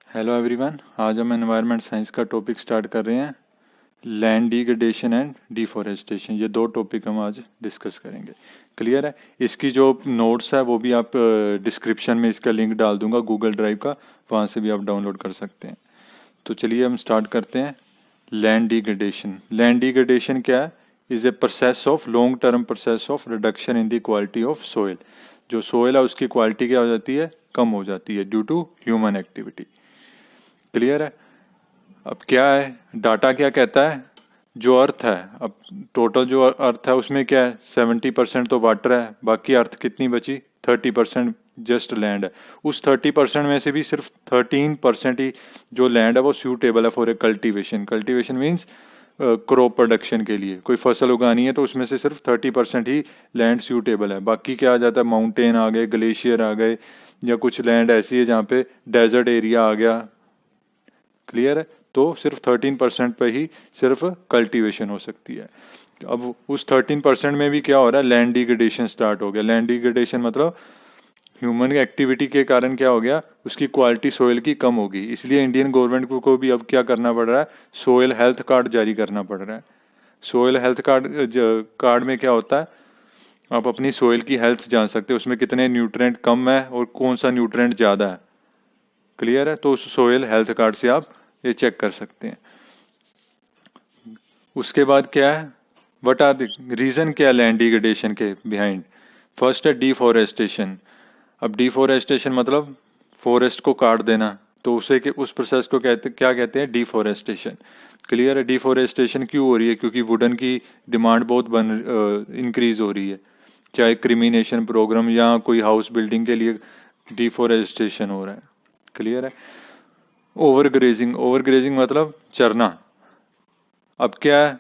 Hello everyone, आज हम environment science का टॉपिक स्टार्ट कर रहे हैं। लैंड डिग्रेडेशन एंड डिफॉरेस्टेशन, ये दो टॉपिक हम आज डिस्कस करेंगे। क्लियर है? इसकी जो नोट्स है वो भी आप डिस्क्रिप्शन में इसका लिंक डाल दूंगा गूगल ड्राइव का, वहाँ से भी आप डाउनलोड कर सकते हैं। तो चलिए हम स्टार्ट करते हैं। Land degradation. लैंड डिग्रेडेशन क्या है? Is a process of long term process of reduction in the quality of soil. जो सोइल है उसकी क्वालिटी क्या हो जाती है? कम हो जाती है due to human activity. Clear है? अब क्या है, डाटा क्या कहता है? जो अर्थ है, अब टोटल जो अर्थ है उसमें क्या है, 70% तो वाटर है, बाकी अर्थ कितनी बची? 30% जस्ट लैंड है। उस 30% में से भी सिर्फ 13% ही जो लैंड है वो सूटेबल है for a cultivation. Cultivation means crop production के लिए कोई फसल उगानी है, तो उसमें से सिर्फ 30% ही लैंड सूटेबल है। बाकी क्या आ जाता है? माउंटेन आ गए, ग्लेशियर आ गए, या कुछ लैंड ऐसी है जहाँ पे डेजर्ट एरिया आ गया। क्लियर है? तो सिर्फ 13% पे ही सिर्फ कल्टीवेशन हो सकती है। अब उस 13% में भी क्या हो रहा है? लैंड डिग्रेडेशन स्टार्ट हो गया। लैंड डिग्रेडेशन मतलब ह्यूमन एक्टिविटी के कारण क्या हो गया? उसकी क्वालिटी सोयल की कम होगी। इसलिए इंडियन गवर्नमेंट को भी अब क्या करना पड़ रहा है? सोयल हेल्थ कार्ड जारी करना पड़ रहा है। सोयल हेल्थ कार्ड में क्या होता है? आप अपनी सोयल की हेल्थ जान सकते हो, उसमें कितने न्यूट्रिएंट कम है और कौन सा न्यूट्रिएंट ज़्यादा है। क्लियर है? तो उस सोयल हेल्थ कार्ड से आप ये चेक कर सकते हैं। उसके बाद क्या है? व्हाट आर द रीज़न, क्या है लैंड डिग्रेडेशन के बिहाइंड? फर्स्ट है डिफॉरेस्टेशन। अब डिफॉरेस्टेशन मतलब फॉरेस्ट को काट देना, तो उसे के उस प्रोसेस को क्या कहते हैं? डिफॉरेस्टेशन। क्लियर है? डिफॉरेस्टेशन क्यों हो रही है? क्योंकि वुडन की डिमांड बहुत इंक्रीज हो रही है। चाहे क्रिमिनेशन प्रोग्राम या कोई हाउस बिल्डिंग के लिए डिफॉरेस्टेशन हो रहा है। क्लियर है? Over grazing. ओवर ग्रेजिंग मतलब चरना। अब क्या है,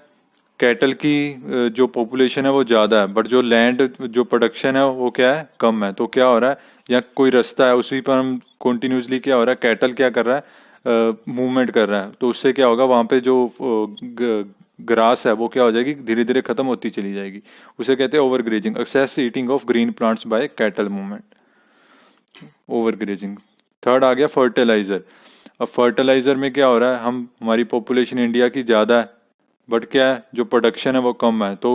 कैटल की जो पॉपुलेशन है वो ज़्यादा है, बट जो लैंड जो प्रोडक्शन है वो क्या है? कम है। तो क्या हो रहा है, या कोई रास्ता है उसी पर हम कंटिन्यूसली क्या हो रहा है, कैटल क्या कर रहा है? मूवमेंट कर रहा है। तो उससे क्या होगा, वहाँ पे जो ग्रास है वो क्या हो जाएगी? धीरे धीरे खत्म होती चली जाएगी। उसे कहते हैं over grazing. Excess eating of green plants by cattle movement, over grazing. Third आ गया फर्टिलाइजर। अब फर्टिलाइजर में क्या हो रहा है, हम हमारी पॉपुलेशन इंडिया की ज़्यादा है, बट क्या है, जो प्रोडक्शन है वो कम है। तो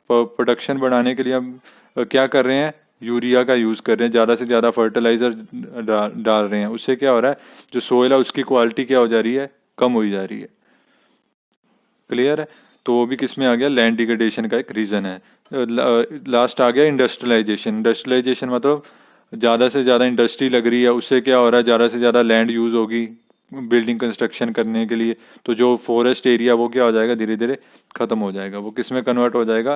प्रोडक्शन बढ़ाने के लिए हम क्या कर रहे हैं? यूरिया का यूज़ कर रहे हैं, ज़्यादा से ज़्यादा फर्टिलाइजर डाल रहे हैं। उससे क्या हो रहा है, जो सोइल है उसकी क्वालिटी क्या हो जा रही है? कम हो जा रही है। क्लियर है? तो वो भी किस में आ गया? लैंड डिग्रेडेशन का एक रीज़न है। लास्ट आ गया इंडस्ट्रियलाइजेशन। इंडस्ट्रियलाइजेशन मतलब ज़्यादा से ज़्यादा इंडस्ट्री लग रही है, उससे क्या हो रहा है? ज़्यादा से ज़्यादा लैंड यूज़ होगी बिल्डिंग कंस्ट्रक्शन करने के लिए। तो जो फॉरेस्ट एरिया वो क्या हो जाएगा? धीरे धीरे ख़त्म हो जाएगा। वो किस में कन्वर्ट हो जाएगा?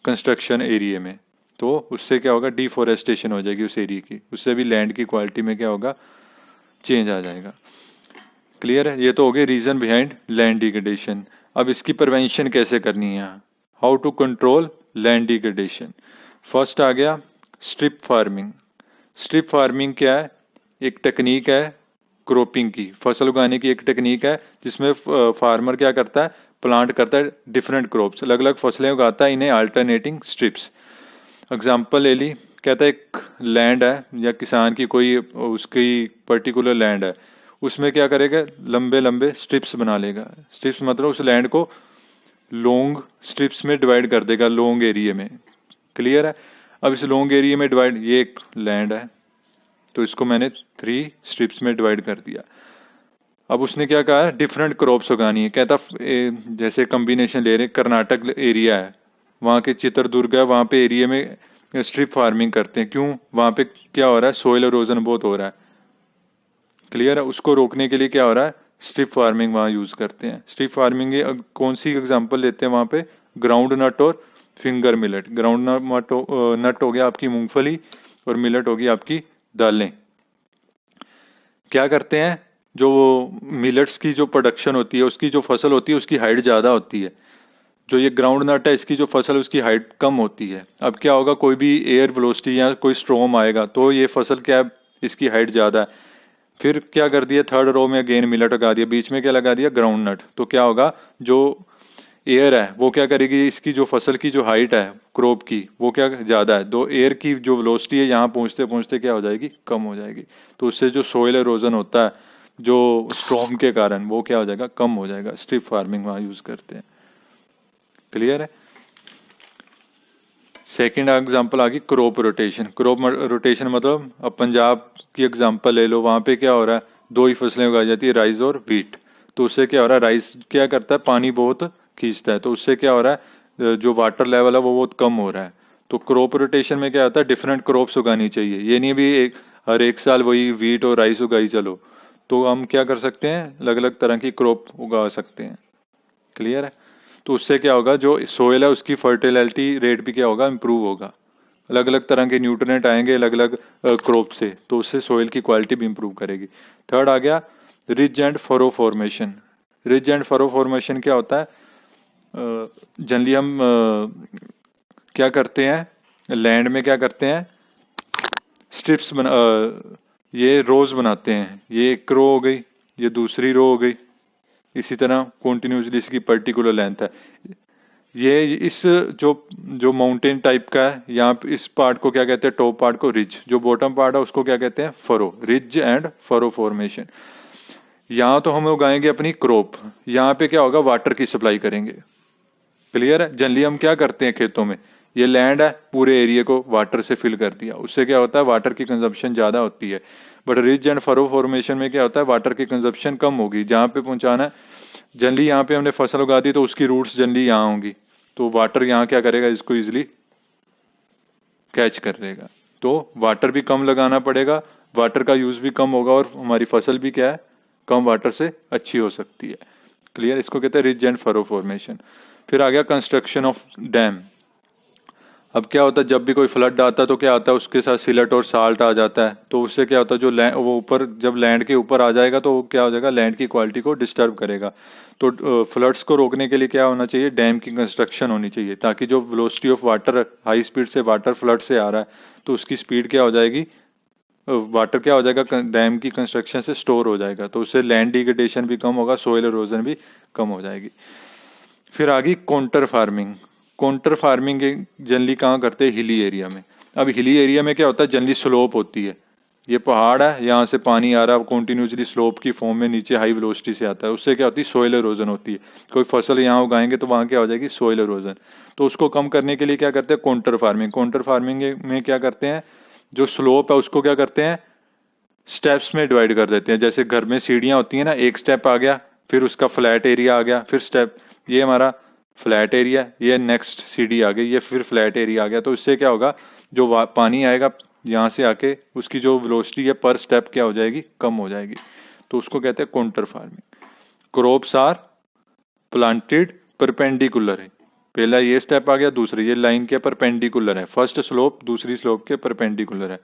कंस्ट्रक्शन एरिया में। तो उससे क्या होगा? डिफॉरेस्टेशन हो जाएगी उस एरिया की। उससे भी लैंड की क्वालिटी में क्या होगा? चेंज आ जाएगा। क्लियर है? ये तो हो गए रीज़न बिहाइंड लैंड डिग्रेडेशन। अब इसकी प्रिवेंशन कैसे करनी है? How to control land degradation. First आ गया स्ट्रिप फार्मिंग। स्ट्रिप फार्मिंग क्या है? एक टेक्निक है क्रॉपिंग की, फसल उगाने की एक टेक्निक है, जिसमें फार्मर क्या करता है? प्लांट करता है डिफरेंट क्रॉप्स, अलग अलग फसलें उगाता है, इन्हें अल्टरनेटिंग स्ट्रिप्स। एग्जाम्पल ले ली, कहता है एक लैंड है या किसान की कोई उसकी पर्टिकुलर लैंड है, उसमें क्या करेगा? लंबे लंबे स्ट्रिप्स बना लेगा। स्ट्रिप्स मतलब उस लैंड को लॉन्ग स्ट्रिप्स में डिवाइड कर देगा, लॉन्ग एरिया में। क्लियर है? अब इस लॉन्ग एरिया में डिवाइड, ये एक लैंड है तो इसको मैंने 3 स्ट्रिप्स में डिवाइड कर दिया। अब उसने क्या कहा? डिफरेंट क्रॉप्स उगानी है। कहता जैसे कम्बिनेशन ले रहे, कर्नाटक एरिया है, वहाँ के चित्रदुर्ग है, वहाँ पे एरिया में स्ट्रिप फार्मिंग करते हैं। क्यों? वहाँ पे क्या हो रहा है? सोइल एरोजन बहुत हो रहा है। क्लियर है? उसको रोकने के लिए क्या हो रहा है? स्ट्रिप फार्मिंग वहाँ यूज़ करते हैं। स्ट्रिप फार्मिंग की कौन सी एग्जांपल लेते हैं वहाँ पे? ग्राउंड नट और फिंगर मिलेट। ग्राउंड नट हो गया आपकी मूंगफली, और मिलेट होगी आपकी दालें। क्या करते हैं? जो मिलेट्स की जो प्रोडक्शन होती है, उसकी जो फसल होती है उसकी हाइट ज़्यादा होती है। जो ये ग्राउंड नट है, इसकी जो फसल उसकी हाइट कम होती है। अब क्या होगा, कोई भी एयर वेलोसिटी या कोई स्ट्रॉम आएगा तो ये फसल क्या है? इसकी हाइट ज़्यादा है। फिर क्या कर दिया? थर्ड रो में अगेन मिलेट लगा दिया, बीच में क्या लगा दिया? Groundnut. तो क्या होगा? जो एयर है वो क्या करेगी, इसकी जो फसल की जो हाइट है क्रॉप की वो क्या ज़्यादा है, तो एयर की जो वेलोसिटी है यहाँ पहुँचते पहुँचते क्या हो जाएगी, कम हो जाएगी। तो उससे जो सोइल एरोजन होता है जो स्टॉर्म के कारण वो क्या हो जाएगा, कम हो जाएगा। स्ट्रिप फार्मिंग वहाँ यूज़ करते हैं। क्लियर है। सेकंड एग्जांपल आ गई क्रॉप रोटेशन। क्रॉप रोटेशन मतलब अब पंजाब की एग्जांपल ले लो, वहाँ पे क्या हो रहा है, दो ही फसलें उगाई जाती है, राइस और व्हीट। तो उससे क्या हो रहा है, राइस क्या करता है, पानी बहुत खींचता है, तो उससे क्या हो रहा है, जो वाटर लेवल है वो बहुत कम हो रहा है। तो क्रॉप रोटेशन में क्या होता है, डिफरेंट क्रॉप्स उगानी चाहिए, ये नहीं भी हर एक साल वही व्हीट और राइस उगाई चलो। तो हम क्या कर सकते हैं, अलग अलग तरह की क्रॉप उगा सकते हैं। क्लियर है। तो उससे क्या होगा, जो सोयल है उसकी फर्टिलिटी रेट भी क्या होगा, इम्प्रूव होगा। अलग अलग तरह के न्यूट्रिएंट आएंगे अलग अलग क्रॉप से, तो उससे सोयल की क्वालिटी भी इम्प्रूव करेगी। थर्ड आ गया ridge and furrow formation. Ridge and furrow formation क्या होता है, जनरली हम क्या करते हैं, लैंड में क्या करते हैं, स्ट्रिप्स बना ये रोज बनाते हैं, ये एक रो हो गई, ये दूसरी रो हो गई, इसी तरह कॉन्टिन्यूसली इसकी पर्टिकुलर लेंथ है। ये इस जो जो माउंटेन टाइप का है, यहाँ पे इस पार्ट को क्या कहते हैं, टॉप पार्ट को रिज, जो बॉटम पार्ट है उसको क्या कहते हैं, furrow. Ridge and furrow formation. यहाँ तो हम उगाएंगे अपनी क्रॉप, यहाँ पे क्या होगा, वाटर की सप्लाई करेंगे। क्लियर है। जनरली हम क्या करते हैं खेतों में, ये लैंड है पूरे एरिया को वाटर से फिल कर दिया, उससे क्या होता है, वाटर की कंजप्शन ज़्यादा होती है। But ridge and furrow formation में क्या होता है, वाटर की कंजप्शन कम होगी, जहाँ पे पहुँचाना है। जनरली यहाँ पे हमने फसल उगा दी तो उसकी रूट्स जनरली यहाँ होंगी, तो वाटर यहाँ क्या करेगा, इसको इजिली कैच कर लेगा। तो वाटर भी कम लगाना पड़ेगा, वाटर का यूज़ भी कम होगा, और हमारी फसल भी क्या है, कम वाटर से अच्छी हो सकती है। क्लियर। इसको कहते हैं रिज एंड फरो फॉर्मेशन। फिर आ गया कंस्ट्रक्शन ऑफ डैम। अब क्या होता है, जब भी कोई फ्लड आता है तो क्या आता है, उसके साथ सिलट और साल्ट आ जाता है, तो उससे क्या होता है, जो लैंड वो ऊपर जब लैंड के ऊपर आ जाएगा तो वो क्या हो जाएगा, लैंड की क्वालिटी को डिस्टर्ब करेगा। तो फ्लड्स को रोकने के लिए क्या होना चाहिए, डैम की कंस्ट्रक्शन होनी चाहिए, ताकि जो velocity of water, high speed से वाटर फ्लड से आ रहा है तो उसकी स्पीड क्या हो जाएगी, वाटर क्या हो जाएगा, डैम की कंस्ट्रक्शन से स्टोर हो जाएगा, तो उससे लैंड डिग्रेडेशन भी कम होगा, सोइल इरोजन भी कम हो जाएगी। फिर आ गई counter farming. Counter farming generally कहाँ करते हैं, हिली एरिया में। अब हिली एरिया में क्या होता है, जनरली स्लोप होती है, ये पहाड़ है, यहाँ से पानी आ रहा है कॉन्टिन्यूसली स्लोप की फॉर्म में, नीचे हाई वेलोसिटी से आता है, उससे क्या होती है, सोइल इरोजन होती है। कोई फसल यहाँ उगाएंगे तो वहाँ क्या हो जाएगी, सोइल इरोजन। तो उसको कम करने के लिए क्या करते हैं, काउंटर फार्मिंग। काउंटर फार्मिंग में क्या करते हैं, जो स्लोप है उसको क्या करते हैं, स्टेप्स में डिवाइड कर देते हैं। जैसे घर में सीढ़ियाँ होती हैं ना, एक स्टेप आ गया, फिर उसका फ्लैट एरिया आ गया, फिर स्टेप, ये हमारा फ्लैट एरिया, ये नेक्स्ट सीढ़ी आ गई, ये फिर फ्लैट एरिया आ गया। तो इससे क्या होगा, जो पानी आएगा यहाँ से आके उसकी जो वेलोसिटी है पर स्टेप क्या हो जाएगी, कम हो जाएगी। तो उसको कहते हैं contour farming. Crops are planted perpendicular है, पहला ये स्टेप आ गया, दूसरा ये लाइन के परपेंडिकुलर है, फर्स्ट स्लोप दूसरी स्लोप के परपेंडिकुलर है।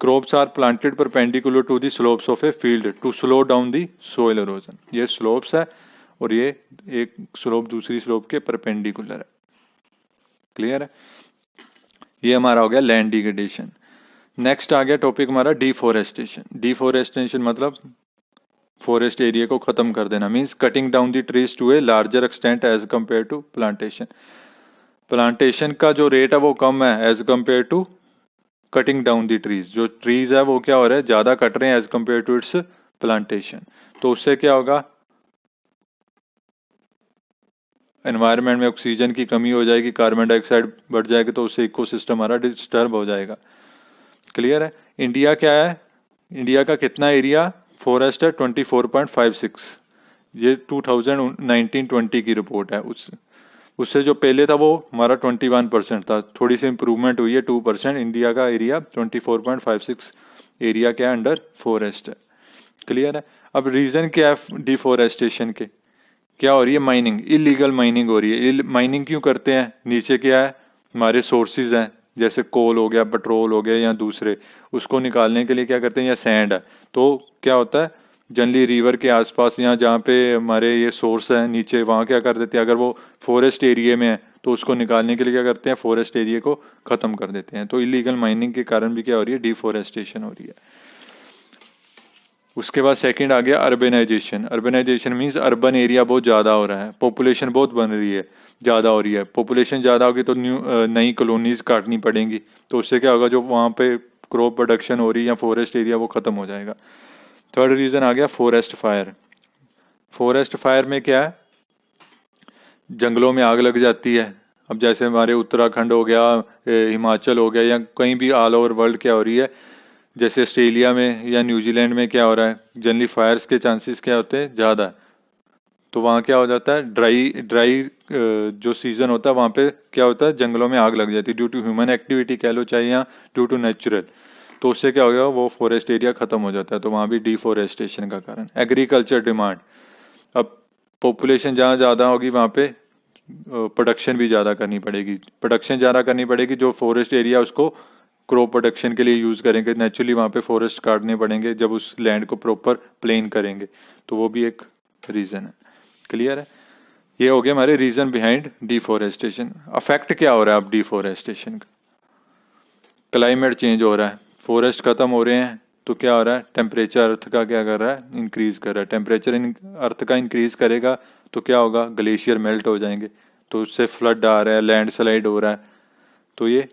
Crops are planted perpendicular to the slopes of a field to slow down the soil erosion. ये स्लोप्स है और ये एक स्लोप दूसरी स्लोप के परपेंडिकुलर है। क्लियर है। ये हमारा हो गया लैंड डिग्रेडेशन। नेक्स्ट आ गया टॉपिक हमारा डिफोरेस्टेशन। डिफोरेस्टेशन मतलब फॉरेस्ट एरिया को खत्म कर देना, means cutting down the trees to a larger extent as compare to plantation. Plantation का जो रेट है वो कम है as compare to cutting down the trees. जो ट्रीज है वो क्या हो रहा है, ज्यादा कट रहे हैं as compare to its plantation. तो उससे क्या होगा, एनवायरनमेंट में ऑक्सीजन की कमी हो जाएगी, कार्बन डाइऑक्साइड बढ़ जाएगा, तो उससे इकोसिस्टम हमारा डिस्टर्ब हो जाएगा। क्लियर है। इंडिया क्या है, इंडिया का कितना एरिया फॉरेस्ट है, 24.56। ये 2019-20 की रिपोर्ट है। उससे जो पहले था वो हमारा 21% था, थोड़ी सी इंप्रूवमेंट हुई है 2%। इंडिया का एरिया 24.56 एरिया क्या है, अंडर फॉरेस्ट है। क्लियर है। अब रीजन क्या है डिफोरेस्टेशन के, क्या हो रही है, माइनिंग, इलीगल माइनिंग हो रही है। माइनिंग क्यों करते हैं, नीचे क्या है, हमारे सोर्सेज हैं, जैसे कोल हो गया, पेट्रोल हो गया या दूसरे, उसको निकालने के लिए क्या करते हैं, या सैंड है, तो क्या होता है, जनरली रिवर के आसपास या जहाँ पे हमारे ये सोर्स है नीचे, वहाँ क्या कर देते हैं, अगर वो फॉरेस्ट एरिया में है तो उसको निकालने के लिए क्या करते हैं, फॉरेस्ट एरिया को खत्म कर देते हैं। तो इलीगल माइनिंग के कारण भी क्या हो रही है, डिफोरेस्टेशन हो रही है। उसके बाद सेकंड आ गया urbanization. Urbanization means urban area बहुत ज़्यादा हो रहा है, पॉपुलेशन बहुत बन रही है, ज़्यादा हो रही है। पॉपुलेशन ज़्यादा होगी तो नई कॉलोनीज काटनी पड़ेंगी, तो उससे क्या होगा, जो वहाँ पे क्रॉप प्रोडक्शन हो रही है या फॉरेस्ट एरिया वो ख़त्म हो जाएगा। थर्ड रीज़न आ गया फॉरेस्ट फायर। फॉरेस्ट फायर में क्या है, जंगलों में आग लग जाती है। अब जैसे हमारे उत्तराखंड हो गया, हिमाचल हो गया, या कहीं भी ऑल ओवर वर्ल्ड क्या हो रही है, जैसे ऑस्ट्रेलिया में या न्यूजीलैंड में क्या हो रहा है, जनरली फायर्स के चांसेस क्या होते हैं, ज़्यादा। तो वहाँ क्या हो जाता है, ड्राई ड्राई जो सीज़न होता है वहाँ पे क्या होता है, जंगलों में आग लग जाती है ड्यू टू ह्यूमन एक्टिविटी कह लो चाहे, या ड्यू टू नेचुरल। तो उससे क्या हो गया, वो फॉरेस्ट एरिया ख़त्म हो जाता है, तो वहाँ भी डिफॉरेस्टेशन का कारण। एग्रीकल्चर डिमांड, अब पॉपुलेशन जहाँ ज़्यादा होगी वहाँ पे प्रोडक्शन भी ज़्यादा करनी पड़ेगी। प्रोडक्शन ज़्यादा करनी पड़ेगी, जो फॉरेस्ट एरिया उसको क्रॉप प्रोडक्शन के लिए यूज़ करेंगे, नेचुरली वहाँ पे फॉरेस्ट काटने पड़ेंगे जब उस लैंड को प्रॉपर प्लेन करेंगे, तो वो भी एक रीज़न है। क्लियर है, ये हो गया हमारे रीज़न बिहाइंड डिफॉरेस्टेशन। अफेक्ट क्या हो रहा है अब डिफॉरेस्टेशन का, क्लाइमेट चेंज हो रहा है, फॉरेस्ट ख़त्म हो रहे हैं, तो क्या हो रहा है, टेम्परेचर अर्थ का क्या कर रहा है, इंक्रीज़ कर रहा है। टेम्परेचर अर्थ का इंक्रीज़ करेगा तो क्या होगा, ग्लेशियर मेल्ट हो जाएंगे, तो उससे फ्लड आ रहा है, लैंडस्लाइड हो रहा है, तो ये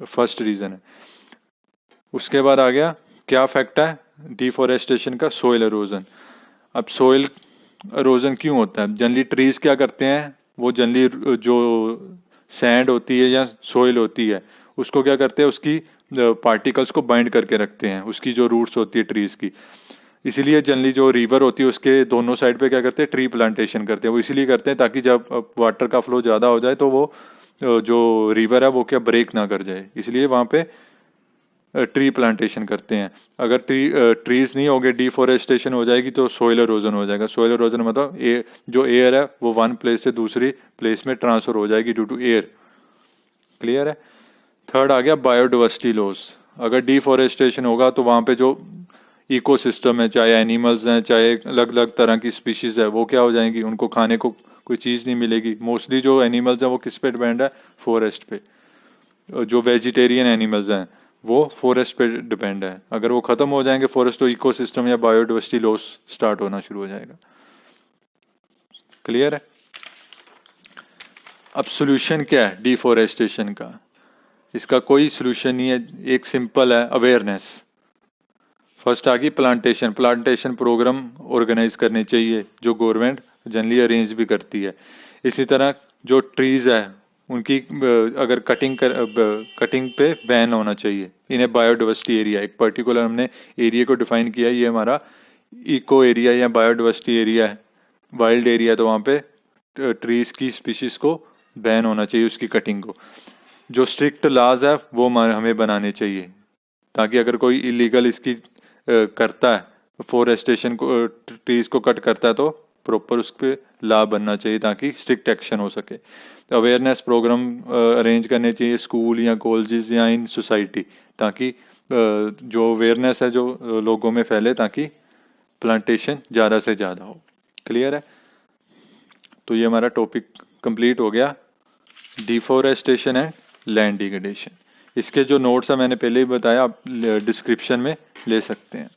फर्स्ट रीज़न है। उसके बाद आ गया क्या इफेक्ट है डिफॉरेस्टेशन का, सोइल एरोजन। अब सोइल एरोजन क्यों होता है, जनरली ट्रीज क्या करते हैं, वो जनरली जो सैंड होती है या सोइल होती है उसको क्या करते हैं, उसकी पार्टिकल्स को बाइंड करके रखते हैं, उसकी जो रूट्स होती है ट्रीज की। इसीलिए जनरली जो रिवर होती है उसके दोनों साइड पे क्या करते हैं, ट्री प्लांटेशन करते हैं। वो इसीलिए करते हैं ताकि जब वाटर का फ्लो ज़्यादा हो जाए तो वो जो रिवर है वो क्या ब्रेक ना कर जाए, इसलिए वहाँ पे ट्री प्लांटेशन करते हैं। अगर ट्रीज नहीं होंगे, डिफॉरेस्टेशन हो जाएगी तो सोइल एरोजन हो जाएगा। सोइल एरोजन मतलब जो एयर है वो वन प्लेस से दूसरी प्लेस में ट्रांसफर हो जाएगी ड्यू टू एयर। क्लियर है। थर्ड आ गया बायोडाइवर्सिटी लॉस। अगर डिफॉरेस्टेशन होगा तो वहाँ पे जो इकोसिस्टम है, चाहे एनिमल्स हैं चाहे अलग अलग तरह की स्पीशीज है, वो क्या हो जाएंगी, उनको खाने को कोई चीज़ नहीं मिलेगी। मोस्टली जो एनिमल्स हैं वो किस पे डिपेंड है, फॉरेस्ट पे। जो वेजिटेरियन एनिमल्स हैं वो फॉरेस्ट पे डिपेंड है। अगर वो ख़त्म हो जाएंगे फॉरेस्ट, तो इकोसिस्टम या बायोडाइवर्सिटी लॉस स्टार्ट होना शुरू हो जाएगा। क्लियर है। अब सोल्यूशन क्या है डिफॉरेस्टेशन का, इसका कोई सोल्यूशन नहीं है, एक सिंपल है, अवेयरनेस। फर्स्ट आ गई प्लांटेशन। प्लांटेशन प्रोग्राम ऑर्गेनाइज करने चाहिए जो गवर्नमेंट जनरली अरेंज भी करती है। इसी तरह जो ट्रीज है उनकी अगर कटिंग पे बैन होना चाहिए। इन्हें बायोडाइवर्सिटी एरिया, एक पर्टिकुलर हमने एरिया को डिफाइन किया, ये हमारा इको एरिया या बायोडाइवर्सिटी एरिया है, वाइल्ड एरिया, तो वहाँ पे ट्रीज की स्पीशीज को बैन होना चाहिए, उसकी कटिंग को। जो स्ट्रिक्ट लॉज है वो हमें बनाने चाहिए, ताकि अगर कोई इलीगल इसकी करता है, फॉरेस्टेशन को, ट्रीज को कट करता है, तो प्रॉपर उस पर लॉ बनना चाहिए ताकि स्ट्रिक्ट एक्शन हो सके। तो अवेयरनेस प्रोग्राम अरेंज करने चाहिए स्कूल या कॉलेजेस या इन सोसाइटी, ताकि जो अवेयरनेस है जो लोगों में फैले, ताकि प्लांटेशन ज़्यादा से ज़्यादा हो। क्लियर है। तो ये हमारा टॉपिक कंप्लीट हो गया, डिफॉरेस्टेशन एंड लैंड डिग्रेडेशन। इसके जो नोट्स है मैंने पहले ही बताया, आप डिस्क्रिप्शन में ले सकते हैं।